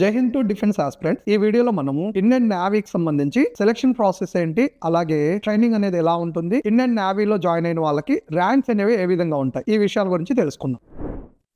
జై Hind to defence aspirant. ఈ వీడియోలో మనము ఇండియన్ నేవీకి సంబంధించి సెలక్షన్ ప్రాసెస్ ఏంటి, అలాగే ట్రైనింగ్ అనేది ఎలా ఉంటుంది, ఇండియన్ నేవీలో జాయిన్ అయిన వాళ్ళకి ర్యాంక్స్ అనేవి ఏ విధంగా ఉంటాయి, ఈ విషయాల గురించి తెలుసుకుందాం.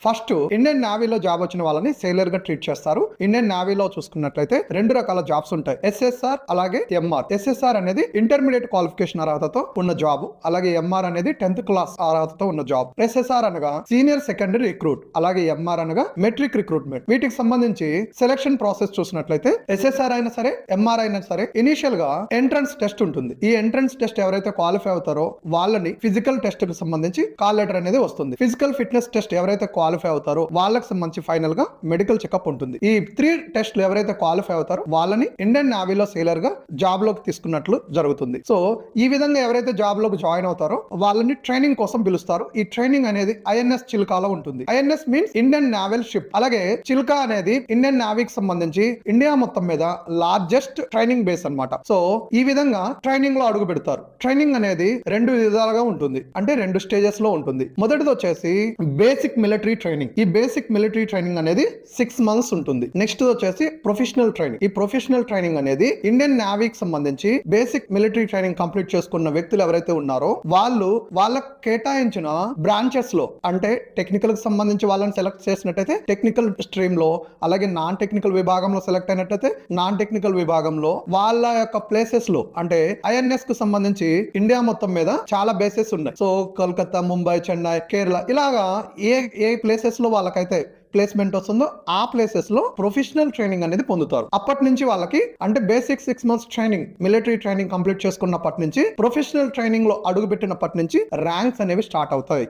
ఫస్ట్, ఇండియన్ నేవీలో జాబ్ వచ్చిన వాళ్ళని సేలర్ గా ట్రీట్ చేస్తారు. ఇండియన్ నేవీలో చూసుకున్నట్లయితే రెండు రకాల జాబ్స్ ఉంటాయి, ఎస్ఎస్ఆర్ అలాగే ఎంఆర్. ఎస్ఎస్ఆర్ అనేది ఇంటర్మీడియట్ క్వాలిఫికేషన్ అర్హతతో ఉన్న జాబ్, అలాగే ఎంఆర్ అనేది 10th క్లాస్ అర్హతతో ఉన్న జాబ్. ఎస్ఎస్ఆర్ అనగా సీనియర్ సెకండరీ రిక్రూట్, అలాగే ఎంఆర్ అనగా మెట్రిక్ రిక్రూట్మెంట్. వీటికి సంబంధించి సెలక్షన్ ప్రాసెస్ చూసినట్లయితే ఎస్ఎస్ఆర్ అయినా సరే ఎంఆర్ అయినా సరే ఇనిషియల్ గా ఎంట్రన్స్ టెస్ట్ ఉంటుంది. ఈ ఎంట్రన్స్ టెస్ట్ ఎవరైతే క్వాలిఫై అవుతారో వాళ్ళని ఫిజికల్ టెస్ట్ కి సంబంధించి కాల్ లెటర్ అనేది వస్తుంది. ఫిజికల్ ఫిట్నెస్ టెస్ట్ ఎవరైతే క్వాలిఫై అవుతారో వాళ్ళకి సంబంధించి ఫైనల్ గా మెడికల్ చెకప్ ఉంటుంది. ఈ 3 టెస్ట్లు ఎవరైతే క్వాలిఫై అవుతారో వాళ్ళని ఇండియన్ నేవీలో సేలర్ గా జాబ్ లోకి తీసుకున్నట్లు జరుగుతుంది. సో ఈ విధంగా ఎవరైతే జాబ్ లోకి జాయిన్ అవుతారో వాళ్ళని ట్రైనింగ్ కోసం పిలుస్తారు. ఈ ట్రైనింగ్ అనేది ఐఎన్ఎస్ చిల్కాలో ఉంటుంది. INS means Indian naval ship. అలాగే చిల్కా అనేది ఇండియన్ నేవీకి సంబంధించి ఇండియా మొత్తం మీద లార్జెస్ట్ ట్రైనింగ్ బేస్ అన్నమాట. సో ఈ విధంగా ట్రైనింగ్ లో అడుగు పెడతారు. ట్రైనింగ్ అనేది 2 విధాలుగా ఉంటుంది, అంటే 2 స్టేజెస్ లో ఉంటుంది. మొదటిది వచ్చేసి బేసిక్ మిలిటరీ ట్రైనింగ్. ఈ బేసిక్ మిలిటరీ ట్రైనింగ్ అనేది 6 months ఉంటుంది. నెక్స్ట్ వచ్చేసి ప్రొఫెషనల్ ట్రైనింగ్. ఈ ప్రొఫెషనల్ ట్రైనింగ్ అనేది ఇండియన్ నేవీకి సంబంధించి బేసిక్ మిలిటరీ ట్రైనింగ్ కంప్లీట్ చేసుకున్న వ్యక్తులు ఎవరైతే ఉన్నారో వాళ్ళు వాళ్ళకి కేటాయించిన బ్రాంచెస్ లో, అంటే టెక్నికల్ కి సంబంధించి వాళ్ళని సెలెక్ట్ చేసినట్టయితే టెక్నికల్ స్ట్రీమ్ లో, అలాగే నాన్ టెక్నికల్ విభాగంలో సెలెక్ట్ అయినట్టయితే నాన్ టెక్నికల్ విభాగంలో వాళ్ళ యొక్క ప్లేసెస్ లో, అంటే ఐఎన్ఎస్ కు సంబంధించి ఇండియా మొత్తం మీద చాలా బేసెస్ ఉన్నాయి. సో కోల్కతా, ముంబై, చెన్నై, కేరళ ఇలాగా ఏ ప్లేసెస్ లో వాళ్ళకైతే ప్లేస్మెంట్ వస్తుందో ఆ ప్లేసెస్ లో ప్రొఫెషనల్ ట్రైనింగ్ అనేది పొందుతారు. అప్పటి నుంచి వాళ్ళకి, అంటే basic 6 months training, military training complete చేసుకున్నప్పటి నుంచి ప్రొఫెషనల్ ట్రైనింగ్ లో అడుగు పెట్టినప్పటి నుంచి ర్యాంక్స్ అనేవి స్టార్ట్ అవుతాయి.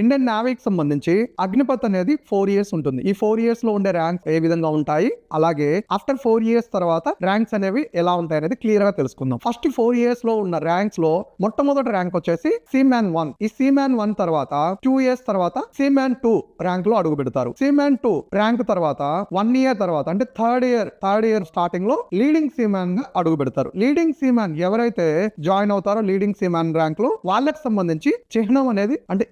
ఇండియన్ నేవీకి సంబంధించి అగ్నిపథ్ అనేది 4 years ఉంటుంది. ఈ 4 years లో ఉండే ర్యాంక్స్ ఏ విధంగా ఉంటాయి, అలాగే ఆఫ్టర్ 4 years తర్వాత ర్యాంక్స్ అనేవి ఎలా ఉంటాయి అనేది క్లియర్ గా తెలుసుకుందాం. ఫస్ట్ 4 years లో ఉన్న ర్యాంక్స్ లో మొట్టమొదటి ర్యాంక్ వచ్చేసి సీమ్యాన్ 1. ఈ సీమ్యాన్ 1 తర్వాత 2 years తర్వాత సీమ్యాన్ 2 ర్యాంక్ లో అడుగు పెడతారు. సీమ్యాన్ 2 ర్యాంక్ తర్వాత 1 year తర్వాత, అంటే థర్డ్ ఇయర్ స్టార్టింగ్ లో లీడింగ్ సీమ్యాన్ గా అడుగు పెడతారు. లీడింగ్ సీమ్యాన్ ఎవరైతే జాయిన్ అవుతారో లీడింగ్ సీమ్యాన్ ర్యాంక్ లో వాళ్ళకి సంబంధించి చిహ్నం అనేది, అంటే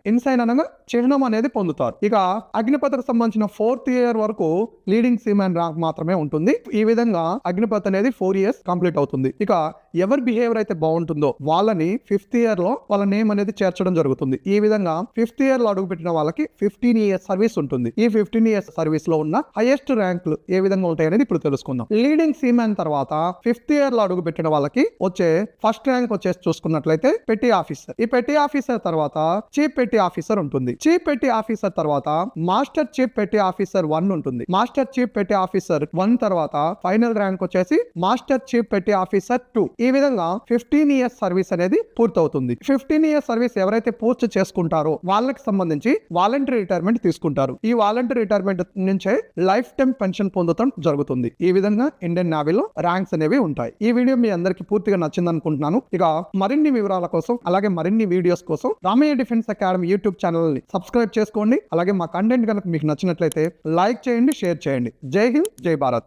ఇన్సైన్ అనగా చిహ్నం అనేది పొందుతారు. ఇక అగ్నిపథకు సంబంధించిన 4th year వరకు లీడింగ్ సీమ్యాన్ ర్యాంక్ మాత్రమే ఉంటుంది. ఈ విధంగా అగ్నిపథ్ అనేది 4 years కంప్లీట్ అవుతుంది. ఇక ఎవరి బిహేవియర్ అయితే బాగుంటుందో వాళ్ళని 5th year లో వాళ్ళ నేమ్ అనేది చేర్చడం జరుగుతుంది. ఈ విధంగా 5th year లో అడుగు పెట్టిన వాళ్ళకి 15 years సర్వీస్ ఉంటుంది. ఈ 15 years సర్వీస్ లో ఉన్న హైయెస్ట్ ర్యాంకులు ఏ విధంగా ఉంటాయి అనేది ఇప్పుడు తెలుసుకుందాం. లీడింగ్ సీమ్యాన్ తర్వాత 5th year లో అడుగు పెట్టిన వాళ్ళకి వచ్చే ఫస్ట్ ర్యాంక్ వచ్చేసి చూసుకున్నట్లయితే పెట్టి ఆఫీసర్. ఈ పెట్టి ఆఫీసర్ తర్వాత చీఫ్ పెట్టి ఆఫీసర్ ఉంటుంది. చీఫ్ పెట్టి ఆఫీసర్ తర్వాత మాస్టర్ చీఫ్ పెట్టి ఆఫీసర్ 1 ఉంటుంది. మాస్టర్ చీఫ్ పెట్టి ఆఫీసర్ 1 తర్వాత ఫైనల్ ర్యాంక్ వచ్చేసి మాస్టర్ చీఫ్ పెట్టి ఆఫీసర్ 2. ఈ విధంగా 15 years సర్వీస్ అనేది పూర్తవుతుంది. 15 years సర్వీస్ ఎవరైతే పూర్తి చేసుకుంటారో వాళ్ళకి సంబంధించి వాలంటరీ రిటైర్మెంట్ తీసుకుంటారు. ఈ వాలంటరీ రిటైర్మెంట్ నుంచే లైఫ్ టైం పెన్షన్ పొందడం జరుగుతుంది. ఈ విధంగా ఇండియన్ నేవీలో ర్యాంక్స్ అనేవి ఉంటాయి. ఈ వీడియో మీ అందరికి పూర్తిగా నచ్చింది అనుకుంటున్నాను. ఇక మరిన్ని వివరాల కోసం, అలాగే మరిన్ని వీడియోస్ కోసం Ramayya defence academy YouTube channel ని సబ్స్క్రైబ్ చేసుకోండి. అలాగే మా కంటెంట్ కనుక మీకు నచ్చినట్లయితే లైక్ చేయండి, షేర్ చేయండి. జై హింద్, జై భారత్.